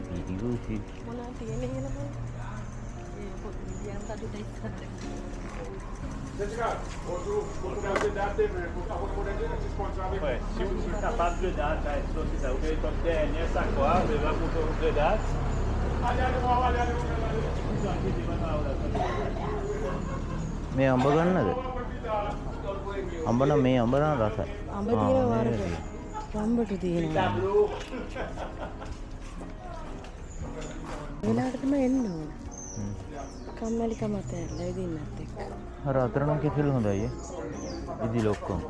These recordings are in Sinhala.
පිටිකුසි. මොනවද තියෙන්නේ කියලා බලන්න. ඒ පොඩි විදියටම කඩුට ඉස්සරහට. Ué, se o capaz de dar, tá? Se você quiser, o que ele quer nessa quadra, ele vai pro propriedade. මේ අඹ ගන්නද? අඹ නම් මේ අඹ නම් රසයි. අඹ තියෙනවා වරක. රම්බට තියෙනවා. වෙලාවට තමයි එන්න ඕන. කම්මැලිකම ඇතැල්ලා ඉදින්නත් එක්ක. අර අතර නම් කිසිල හොඳයි ඈ. ඉදි ලොක්කම්.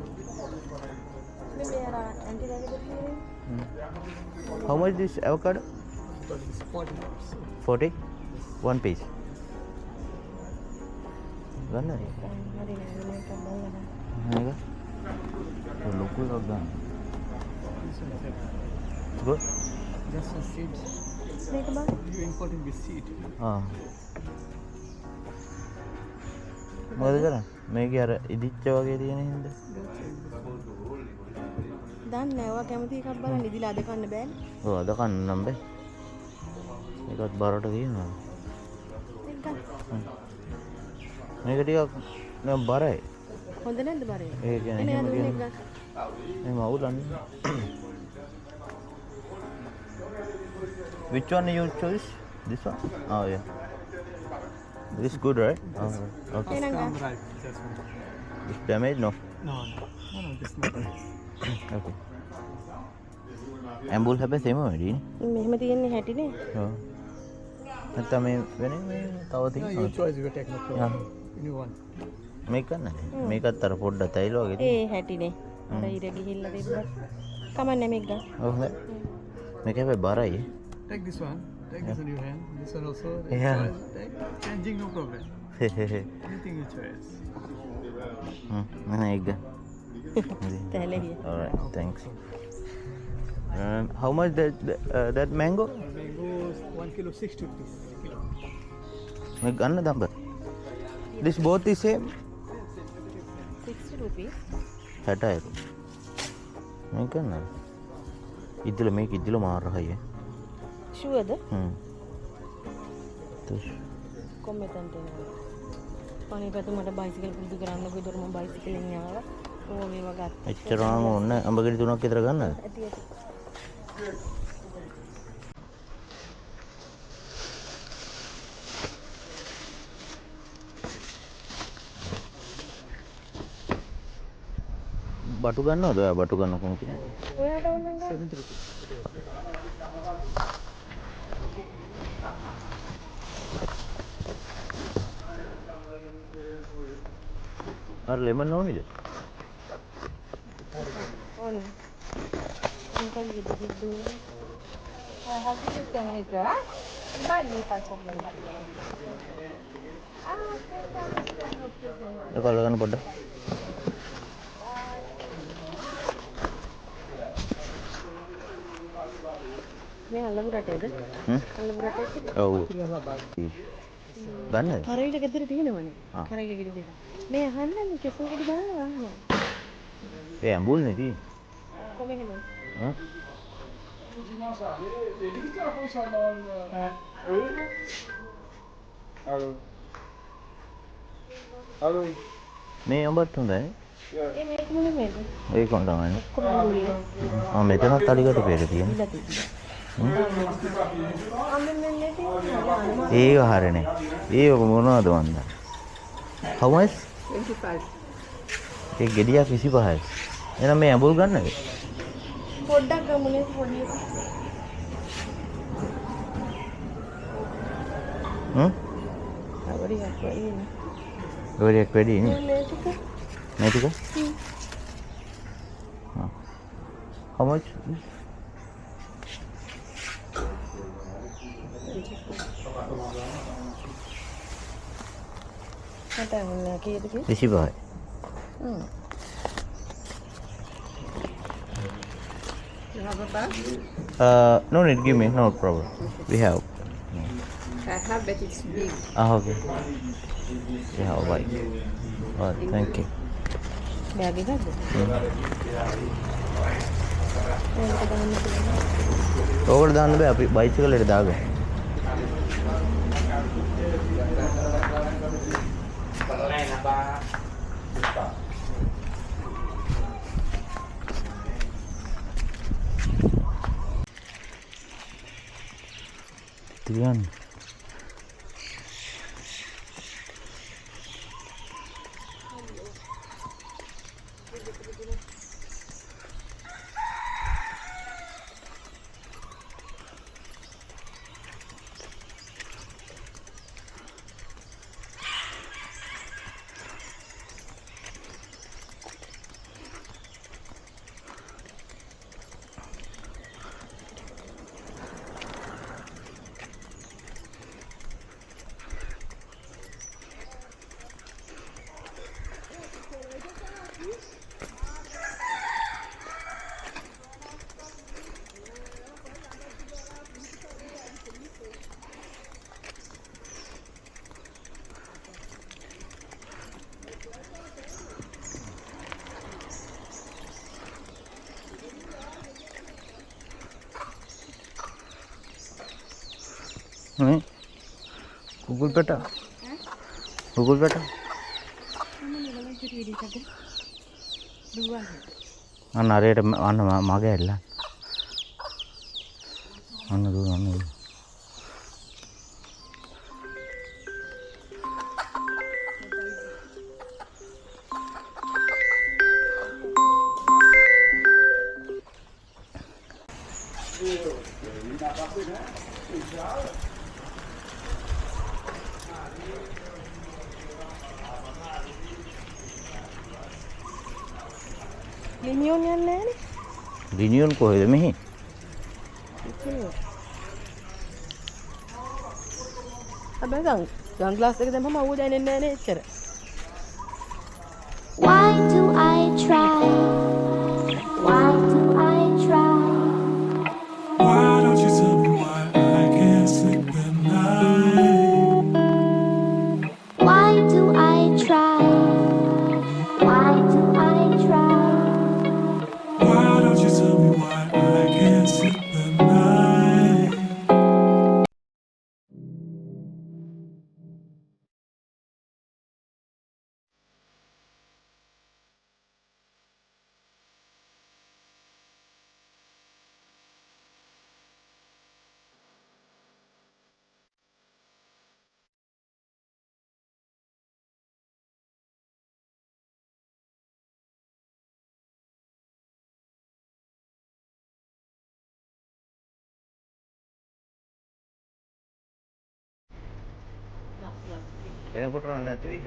මේ අර ඇන්ටි රැඩිකල් තියෙන්නේ. How much this avocado? 40. 1 piece. ගන්නද? හරි නෑ මේක බලන්න. මේක. ලොකු එකක් ගන්න. Good. Just a seed. මේක බලන්න. You importing with seed. මොකද කරන්නේ? මේකේ අර ඉදිච්ච වගේ තියෙන හින්දා. දන්නේ නැහැ. ඔයා කැමති එකක් බලන්න. ඉදිලා අද කන්න බෑනේ. ඔව් අද කන්න නම් බෑ. ඒකත් බරට තියෙනවා. ඒක ගන්න. මේක ටිකක් නම් බරයි. හොඳ නැද්ද බරේ? ඒ කියන්නේ එනේ එහෙම අද කියන්නේ. මේක ගන්න. එහෙම අවුලන්නේ. Which one you choose? This one? Oh yeah. This is good, right? Oh, okay. එහෙනම් ගන්න. Right. That's one. It's damaged? No. No, this not. Okay. ඇම්බුල් හැබැයි සෙම වැඩි නේ. මෙහෙම තියෙන්නේ හැටිනේ. ඔව්. නැත්නම් මේ වෙන මේ තව No, තියෙනවා. you choice your technical. Yeah. New one. මේක ගන්නද? මේකත් අර පොඩ්ඩක් තයිල වගේ. ඒ හැටිනේ. අර ඉර ගිහිල්ලා තිබ්බත්. කමන්නේ මේක ගන්න. ඔව් හොඳයි. මේක හැබැයි බරයි. Take this one. Take this in your hand. This one also. Yeah. Take. Changing no problem. Anything you choice. මම ඒක ගන්න. තැලෙහිය. All right, thanks. How much that mango? Mango is 1 kilo 60 rupees. Kilo. මේක ගන්න දඹ. This both is same. 60 rupees. 60යි. මේක ගන්න. ඉදල මේක ඉදල මාරහයි. ෂුවර්ද? තුෂ්. කොම්මෙතන්ට එනවා. පණි පැතු මට බයිසිකල් පුරුදු කරන්න ගියදොර මම බයිසිකලෙන් ආවා. ඕ මේවා ගත්තා. එච්චරම ඕන අඹ ගෙඩි 3ක් විතර ගන්නද? ඇති ඇති. බටු ගන්නවද? ඔයා බටු ගන්න කොහොමද කියන්නේ? ඔයාට ඕන නම් ගන්න. 70 rupees. අර ලෙමන් ඕනේද? ඕන. මොකක්ද දෙන්නේ? හදිසි තැනක බල්ලි පස්සෙන්. ඒක අල්ල ගන්න පොඩ්ඩක්. මේ අල්ලපු රටේද? අල්ලපු රටේ. ඔව්. ගන්නද? කරවිල ගෙදර තියෙනවනේ. කරවිල ගෙදර දෙක. මේ අහන්නේ කෙසල් ගෙඩි බලනවා අහනවා. ඒ ඇඹුල් නේ තියෙන්නේ. කොහොමද? හ්ම්. Hello. මේ අඹත් හොඳයි. ඒ මේක මොනේ මේක? ඒක කොහොමද? කොහොමද? මෙතනත් අලිකට පෙර තියෙනවා. ඒක හරිනේ. ඒක මොනවද වන්ද? How much? 25. ඒ ගෙඩියක් 25යි. එහෙනම් මේ ඇඹුල් ගන්නද? පොඩ්ඩක් ගමුනේ පොඩි. අවරියක් වෙන්නේ. අවරියක් වැඩි නේ. මේ ටික? How much? මට ඕන කීයද කිව්වේ? 25යි. You have a bag? No need, give me, no problem. We have. I have, but it's big. Okay. We have bike. Thank you. Bag එකක්ද? මේකට දාන්න පුළුවන්. ඕකට දාන්න බෑ අපි බයිසිකල් එකට දාගමු. තියන්න. Google Peta. Google Peta. අන්න අරයට අන්න මගේ ඇල්ල. අන්න දුර අන්න. ලිනියෝන් යන්නේ නැහනේ. රිනියන් කොහෙද මෙහි? හැබැයි ග්ලාස් එක දැම්මම අවුව දැනෙන්නේ නැහනේ එච්චර. Why do I try? Why do I try? Why don't you tell me why I can't sleep at night? Why do I try? Why do I try? Why don't you tell me why I can't sleep at night? එනකොට නැති වෙයිද?